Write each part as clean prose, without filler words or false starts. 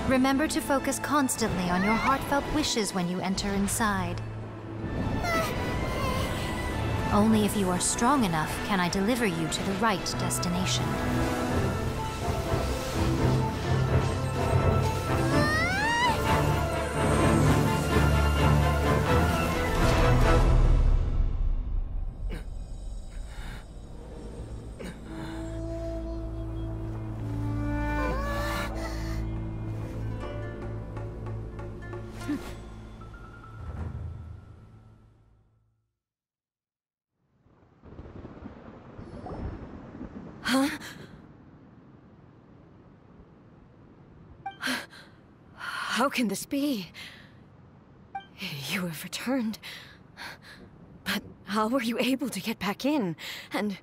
Remember to focus constantly on your heartfelt wishes when you enter inside. Only if you are strong enough can I deliver you to the right destination. Huh? How can this be? You have returned. But how were you able to get back in? And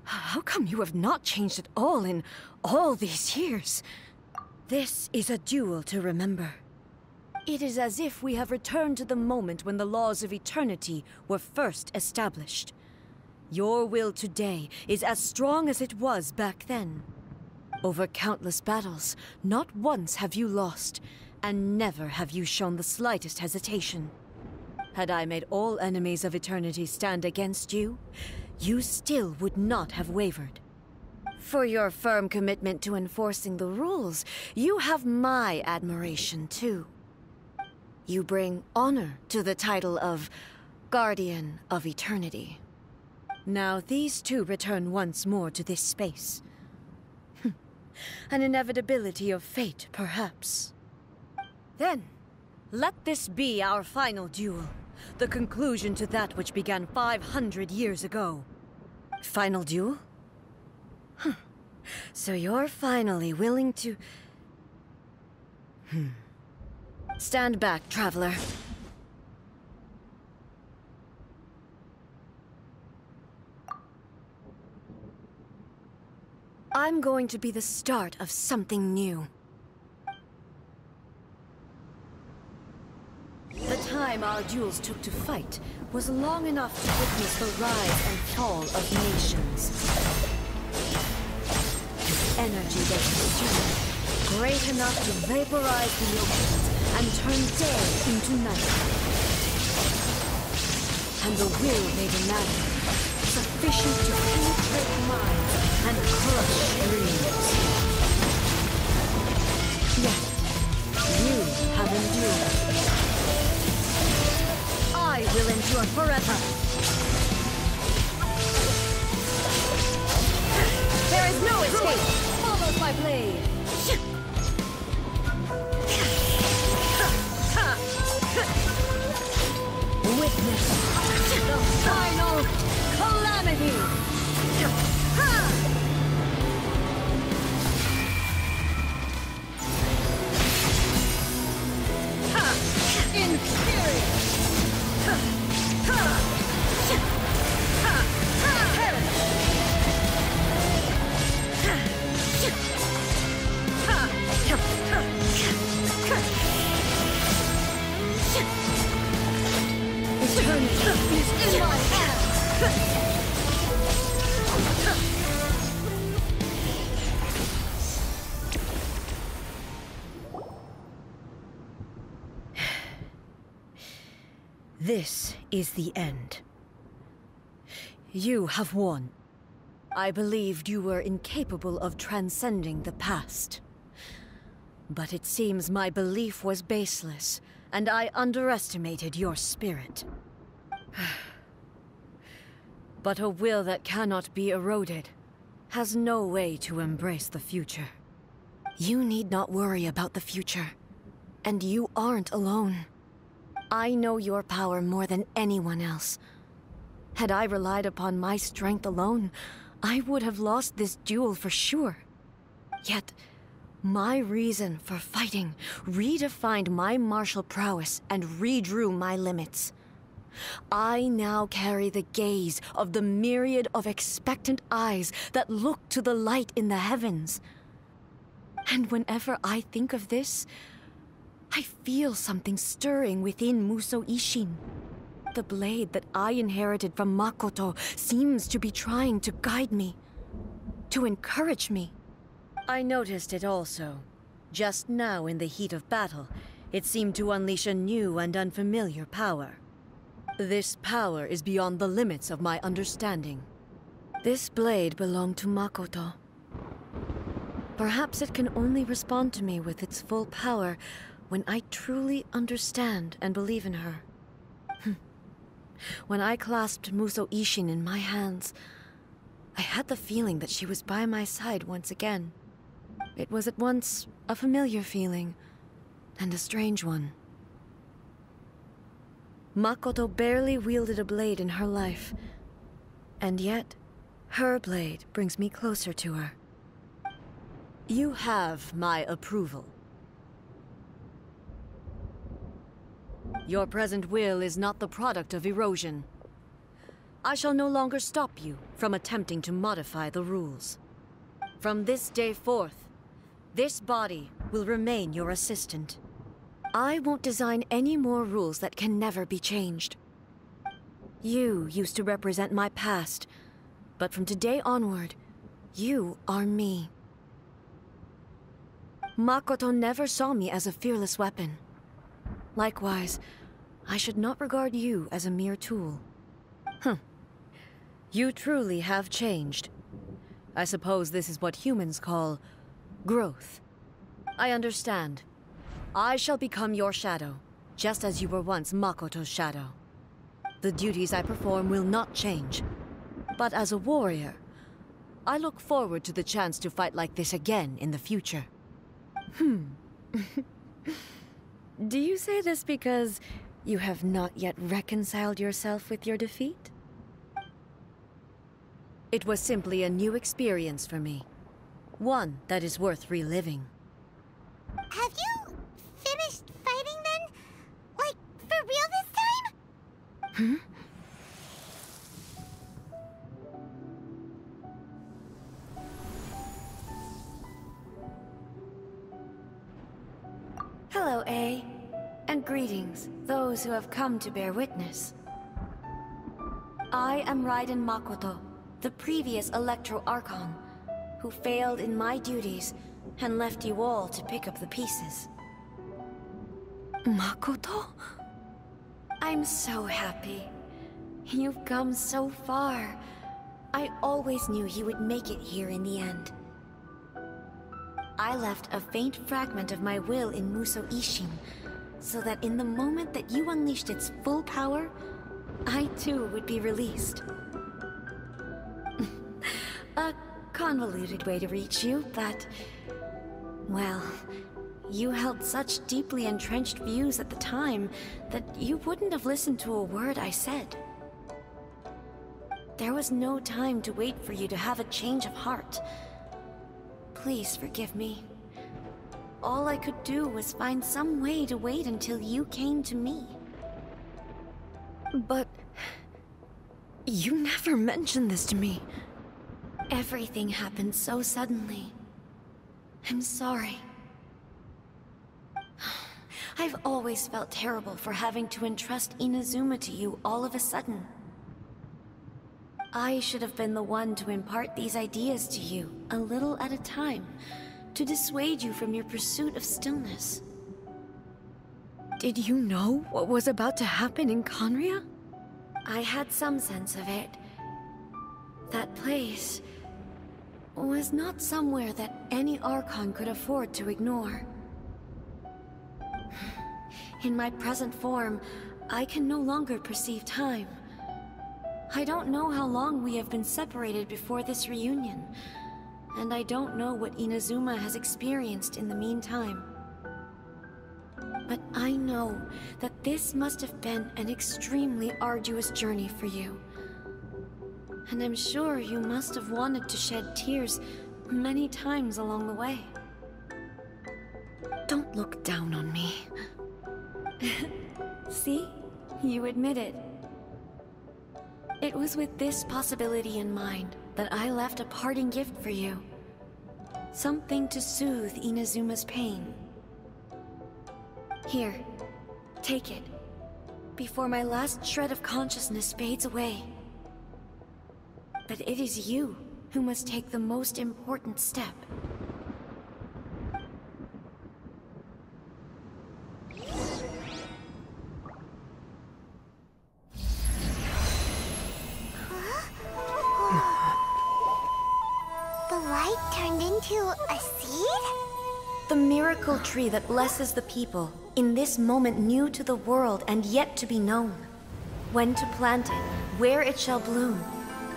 how come you have not changed at all in all these years? This is a duel to remember. It is as if we have returned to the moment when the laws of eternity were first established. Your will today is as strong as it was back then. Over countless battles, not once have you lost, and never have you shown the slightest hesitation. Had I made all enemies of eternity stand against you, you still would not have wavered. For your firm commitment to enforcing the rules, you have my admiration too. You bring honor to the title of Guardian of Eternity. Now these two return once more to this space. An inevitability of fate, perhaps. Then, let this be our final duel. The conclusion to that which began 500 years ago. Final duel? So you're finally willing to... Stand back, traveler. I'm going to be the start of something new. The time our duels took to fight was long enough to witness the rise and fall of nations. The energy they consumed, great enough to vaporize the oceans and turn day into night. And the will they demanded, sufficient to penetrate minds and crush dreams. Yet, you have endured. I will endure forever. There is no escape! Follow my blade! Witness the final calamity! Eternity is in my hands! This is the end. You have won. I believed you were incapable of transcending the past. But it seems my belief was baseless, and I underestimated your spirit. But a will that cannot be eroded has no way to embrace the future. You need not worry about the future, and you aren't alone. I know your power more than anyone else. Had I relied upon my strength alone, I would have lost this duel for sure. Yet, my reason for fighting redefined my martial prowess and redrew my limits. I now carry the gaze of the myriad of expectant eyes that look to the light in the heavens. And whenever I think of this, I feel something stirring within Musou Ishin. The blade that I inherited from Makoto seems to be trying to guide me. to encourage me. I noticed it also. Just now in the heat of battle, it seemed to unleash a new and unfamiliar power. This power is beyond the limits of my understanding. This blade belonged to Makoto. Perhaps it can only respond to me with its full power when I truly understand and believe in her. When I clasped Muso Ishin in my hands, I had the feeling that she was by my side once again. It was at once a familiar feeling and a strange one. Makoto barely wielded a blade in her life, and yet her blade brings me closer to her. You have my approval. Your present will is not the product of erosion. I shall no longer stop you from attempting to modify the rules. From this day forth, this body will remain your assistant. I won't design any more rules that can never be changed. You used to represent my past, but from today onward, you are me. Makoto never saw me as a fearless weapon. Likewise, I should not regard you as a mere tool. You truly have changed. I suppose this is what humans call growth. I understand. I shall become your shadow, just as you were once Makoto's shadow. The duties I perform will not change. But as a warrior, I look forward to the chance to fight like this again in the future. Do you say this because you have not yet reconciled yourself with your defeat? It was simply a new experience for me. One that is worth reliving. Have you finished fighting then? Like, for real this time? Hello, A. And greetings, those who have come to bear witness. I am Raiden Makoto, the previous Electro Archon, who failed in my duties and left you all to pick up the pieces. Makoto? I'm so happy. You've come so far. I always knew you would make it here in the end. I left a faint fragment of my will in Muso Ishin, so that in the moment that you unleashed its full power, I too would be released. A convoluted way to reach you, but... well, you held such deeply entrenched views at the time that you wouldn't have listened to a word I said. There was no time to wait for you to have a change of heart. Please forgive me. All I could do was find some way to wait until you came to me. But... you never mentioned this to me. Everything happened so suddenly. I'm sorry. I've always felt terrible for having to entrust Inazuma to you all of a sudden. I should have been the one to impart these ideas to you, a little at a time, to dissuade you from your pursuit of stillness. Did you know what was about to happen in Conria? I had some sense of it. That place was not somewhere that any Archon could afford to ignore. In my present form, I can no longer perceive time. I don't know how long we have been separated before this reunion, and I don't know what Inazuma has experienced in the meantime. But I know that this must have been an extremely arduous journey for you. And I'm sure you must have wanted to shed tears many times along the way. Don't look down on me. See? You admit it. It was with this possibility in mind that I left a parting gift for you. Something to soothe Inazuma's pain. Here, take it, before my last shred of consciousness fades away. But it is you who must take the most important step. The light turned into a seed? The miracle tree that blesses the people, in this moment new to the world and yet to be known. When to plant it, where it shall bloom.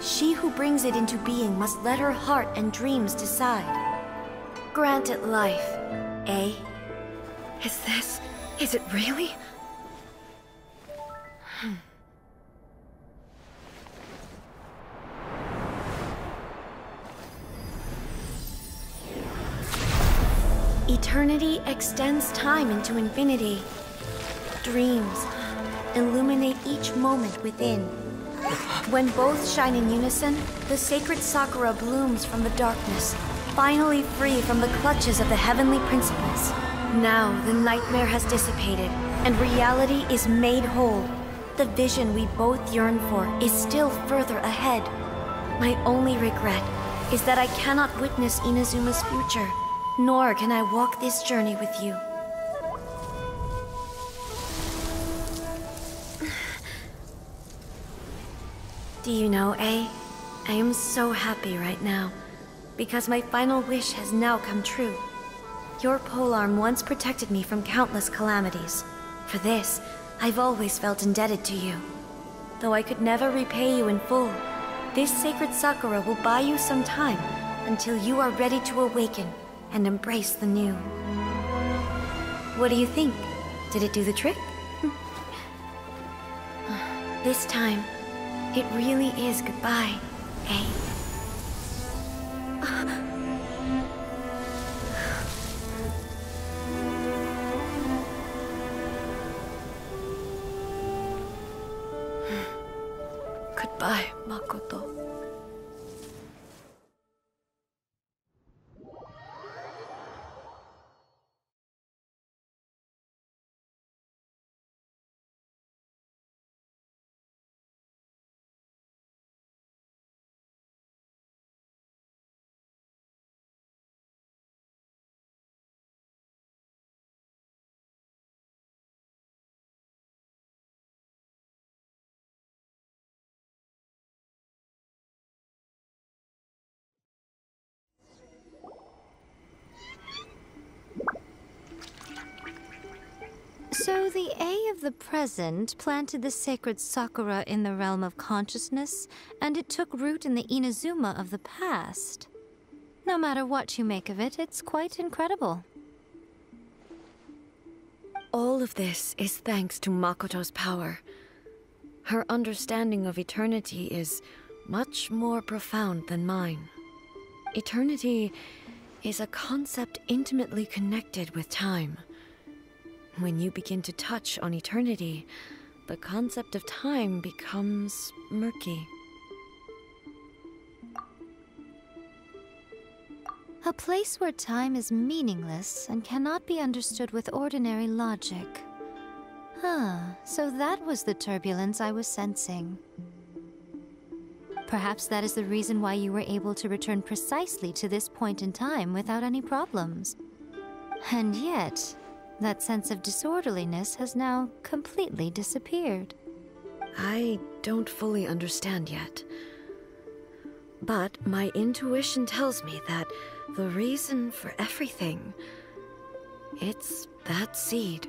She who brings it into being must let her heart and dreams decide. Grant it life, eh? Is it really? Eternity extends time into infinity. Dreams illuminate each moment within. When both shine in unison, the sacred Sakura blooms from the darkness, finally free from the clutches of the heavenly principles. Now the nightmare has dissipated, and reality is made whole. The vision we both yearn for is still further ahead. My only regret is that I cannot witness Inazuma's future, nor can I walk this journey with you. Do you know, I am so happy right now, because my final wish has now come true. Your polearm once protected me from countless calamities. For this, I've always felt indebted to you. Though I could never repay you in full, this sacred Sakura will buy you some time until you are ready to awaken and embrace the new. What do you think? Did it do the trick? This time, it really is goodbye, eh? Goodbye, Makoto. So the A of the present planted the sacred Sakura in the realm of consciousness, and it took root in the Inazuma of the past. No matter what you make of it, it's quite incredible. All of this is thanks to Makoto's power. Her understanding of eternity is much more profound than mine. Eternity is a concept intimately connected with time. When you begin to touch on eternity, the concept of time becomes murky. A place where time is meaningless and cannot be understood with ordinary logic. So that was the turbulence I was sensing. Perhaps that is the reason why you were able to return precisely to this point in time without any problems. And yet, that sense of disorderliness has now completely disappeared. I don't fully understand yet. But my intuition tells me that the reason for everything, it's that seed.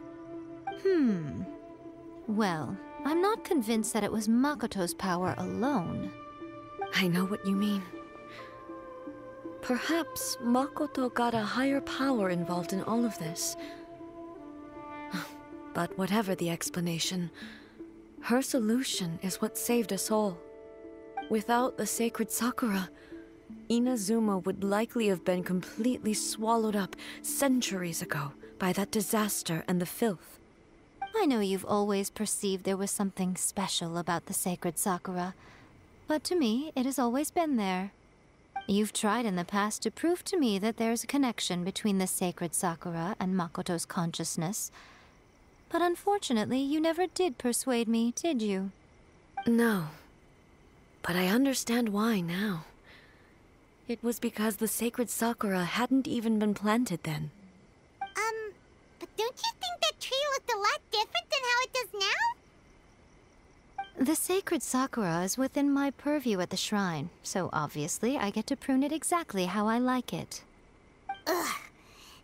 Well, I'm not convinced that it was Makoto's power alone. I know what you mean. Perhaps Makoto got a higher power involved in all of this. But whatever the explanation, her solution is what saved us all. Without the sacred Sakura, Inazuma would likely have been completely swallowed up centuries ago by that disaster and the filth. I know you've always perceived there was something special about the sacred Sakura, but to me, it has always been there. You've tried in the past to prove to me that there's a connection between the sacred Sakura and Makoto's consciousness, but unfortunately, you never did persuade me, did you? No, but I understand why now. It was because the sacred sakura hadn't even been planted then. But don't you think that tree looked a lot different than how it does now? The sacred sakura is within my purview at the shrine, so obviously I get to prune it exactly how I like it. Ugh.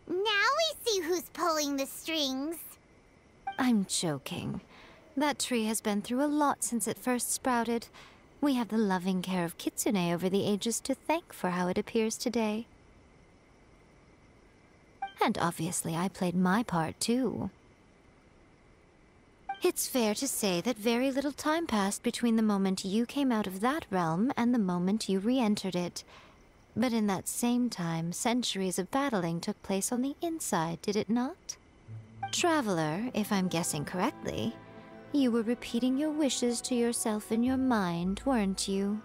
Now we see who's pulling the strings. I'm joking. That tree has been through a lot since it first sprouted. We have the loving care of Kitsune over the ages to thank for how it appears today. And obviously I played my part too. It's fair to say that very little time passed between the moment you came out of that realm and the moment you re-entered it. But in that same time, centuries of battling took place on the inside, did it not? Traveler, if I'm guessing correctly, you were repeating your wishes to yourself in your mind, weren't you?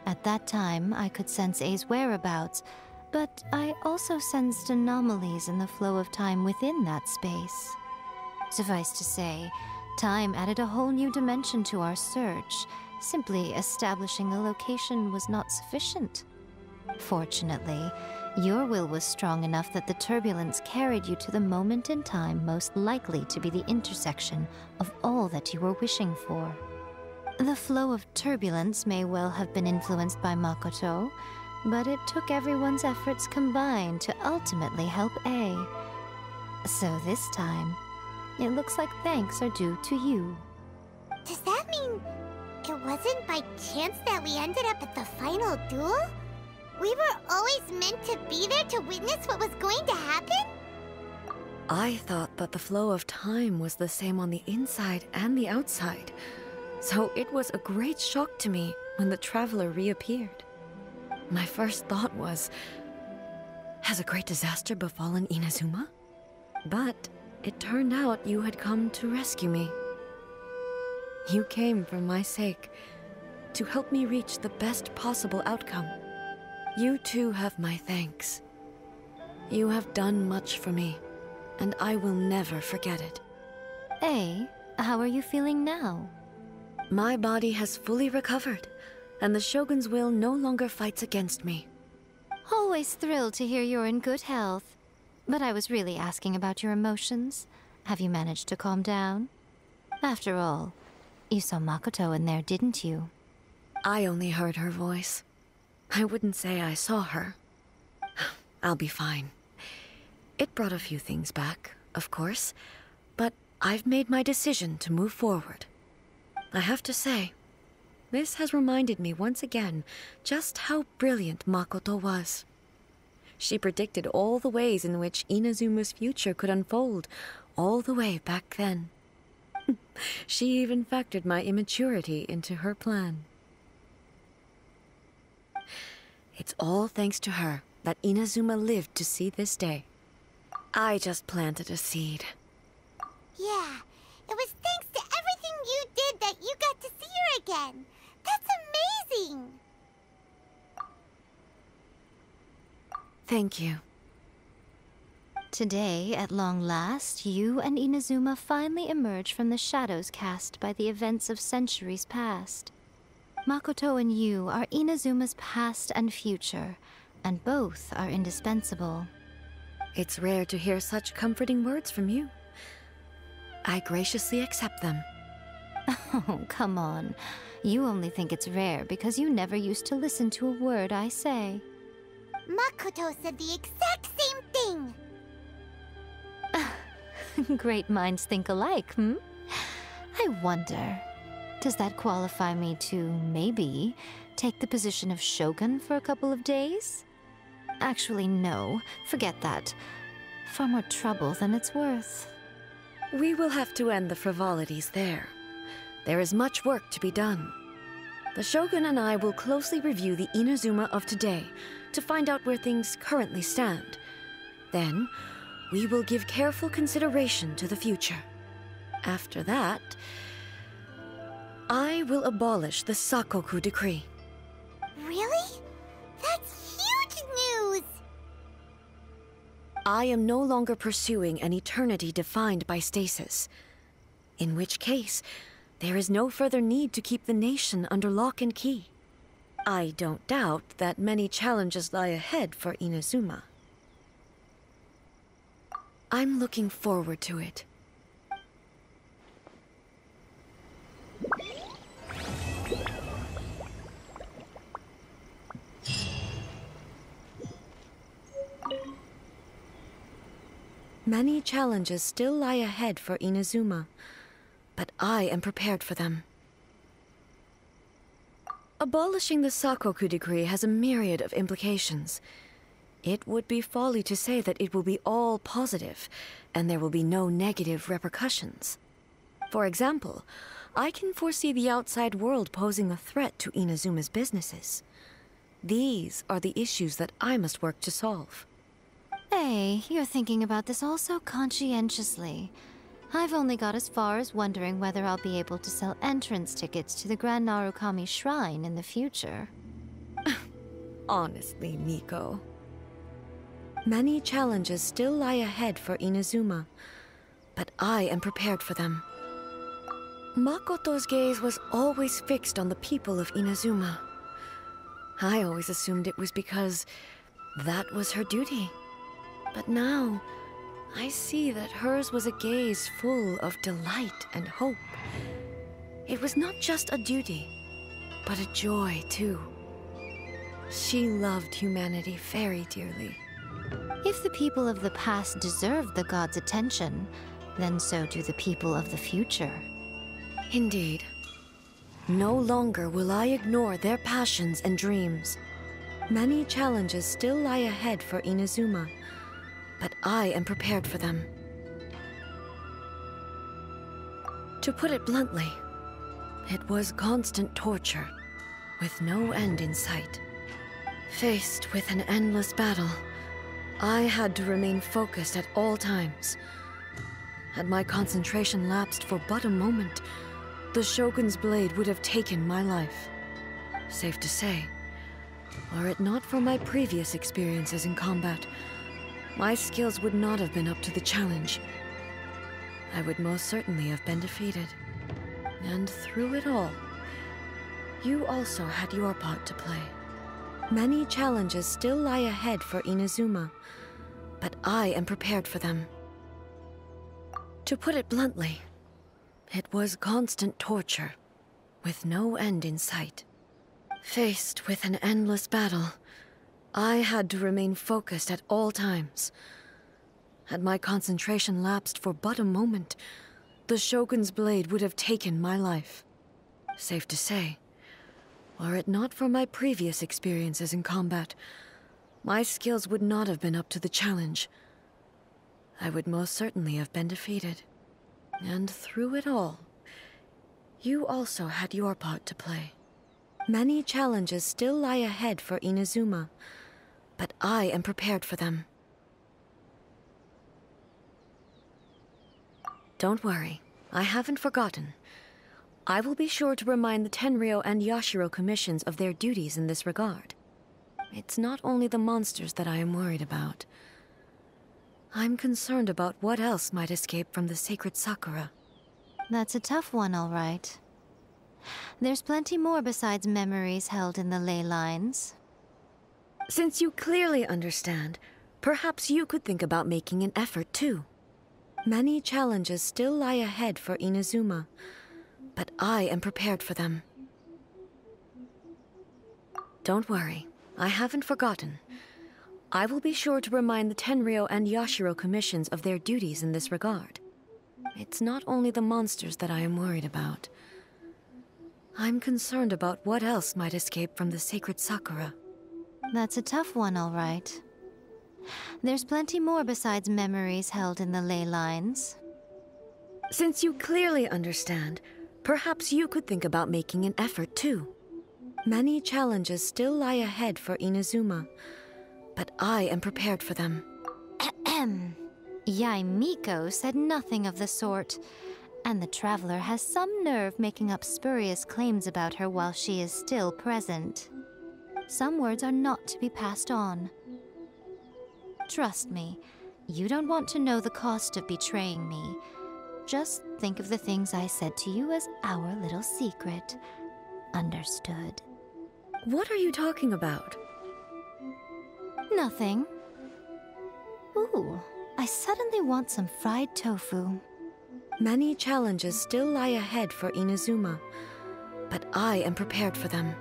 At that time, I could sense A's whereabouts, but I also sensed anomalies in the flow of time within that space. Suffice to say, time added a whole new dimension to our search. Simply establishing a location was not sufficient. Fortunately, your will was strong enough that the turbulence carried you to the moment in time most likely to be the intersection of all that you were wishing for. The flow of turbulence may well have been influenced by Makoto, but it took everyone's efforts combined to ultimately help A. So this time, it looks like thanks are due to you. Does that mean it wasn't by chance that we ended up at the final duel? We were always meant to be there to witness what was going to happen? I thought that the flow of time was the same on the inside and the outside, so it was a great shock to me when the traveler reappeared. My first thought was, has a great disaster befallen Inazuma? But it turned out you had come to rescue me. You came for my sake, to help me reach the best possible outcome. You too have my thanks. You have done much for me, and I will never forget it. A, how are you feeling now? My body has fully recovered, and the Shogun's will no longer fights against me. Always thrilled to hear you're in good health. But I was really asking about your emotions. Have you managed to calm down? After all, you saw Makoto in there, didn't you? I only heard her voice. I wouldn't say I saw her. I'll be fine. It brought a few things back, of course, but I've made my decision to move forward. I have to say, this has reminded me once again just how brilliant Makoto was. She predicted all the ways in which Inazuma's future could unfold, all the way back then. She even factored my immaturity into her plan. It's all thanks to her that Inazuma lived to see this day. I just planted a seed. Yeah, it was thanks to everything you did that you got to see her again. That's amazing! Thank you. Today, at long last, you and Inazuma finally emerge from the shadows cast by the events of centuries past. Makoto and you are Inazuma's past and future, and both are indispensable. It's rare to hear such comforting words from you. I graciously accept them. Oh, come on. You only think it's rare because you never used to listen to a word I say. Makoto said the exact same thing! Great minds think alike, hmm? I wonder, does that qualify me to, maybe, take the position of Shogun for a couple of days? Actually, no. Forget that. Far more trouble than it's worth. We will have to end the frivolities there. There is much work to be done. The Shogun and I will closely review the Inazuma of today to find out where things currently stand. Then, we will give careful consideration to the future. After that, I will abolish the Sakoku decree. Really? That's huge news! I am no longer pursuing an eternity defined by stasis. In which case, there is no further need to keep the nation under lock and key. I don't doubt that many challenges lie ahead for Inazuma. I'm looking forward to it. Many challenges still lie ahead for Inazuma, but I am prepared for them. Abolishing the Sakoku decree has a myriad of implications. It would be folly to say that it will be all positive, and there will be no negative repercussions. For example, I can foresee the outside world posing a threat to Inazuma's businesses. These are the issues that I must work to solve. Hey, you're thinking about this all so conscientiously. I've only got as far as wondering whether I'll be able to sell entrance tickets to the Grand Narukami Shrine in the future. Honestly, Miko. Many challenges still lie ahead for Inazuma, but I am prepared for them. Makoto's gaze was always fixed on the people of Inazuma. I always assumed it was because that was her duty. But now, I see that hers was a gaze full of delight and hope. It was not just a duty, but a joy, too. She loved humanity very dearly. If the people of the past deserve the god's attention, then so do the people of the future. Indeed. No longer will I ignore their passions and dreams. Many challenges still lie ahead for Inazuma, but I am prepared for them. To put it bluntly, it was constant torture, with no end in sight. Faced with an endless battle, I had to remain focused at all times. Had my concentration lapsed for but a moment, the Shogun's blade would have taken my life. Safe to say, were it not for my previous experiences in combat, my skills would not have been up to the challenge. I would most certainly have been defeated. And through it all, you also had your part to play. Many challenges still lie ahead for Inazuma, but I am prepared for them. To put it bluntly, it was constant torture, with no end in sight. Faced with an endless battle, I had to remain focused at all times. Had my concentration lapsed for but a moment, the Shogun's blade would have taken my life. Safe to say, were it not for my previous experiences in combat, my skills would not have been up to the challenge. I would most certainly have been defeated. And through it all, you also had your part to play. Many challenges still lie ahead for Inazuma, but I am prepared for them. Don't worry, I haven't forgotten. I will be sure to remind the Tenryou and Yashiro commissions of their duties in this regard. It's not only the monsters that I am worried about. I'm concerned about what else might escape from the sacred Sakura. That's a tough one, all right. There's plenty more besides memories held in the ley lines. Since you clearly understand, perhaps you could think about making an effort too. Many challenges still lie ahead for Inazuma, but I am prepared for them. Don't worry, I haven't forgotten. I will be sure to remind the Tenryou and Yashiro commissions of their duties in this regard. It's not only the monsters that I am worried about. I'm concerned about what else might escape from the sacred Sakura. That's a tough one, all right. There's plenty more besides memories held in the ley lines. Since you clearly understand, perhaps you could think about making an effort too. Many challenges still lie ahead for Inazuma, but I am prepared for them. Ahem. Miko said nothing of the sort, and the traveler has some nerve making up spurious claims about her while she is still present. Some words are not to be passed on. Trust me, you don't want to know the cost of betraying me. Just think of the things I said to you as our little secret. Understood? What are you talking about? Nothing. Ooh, I suddenly want some fried tofu. Many challenges still lie ahead for Inazuma, but I am prepared for them.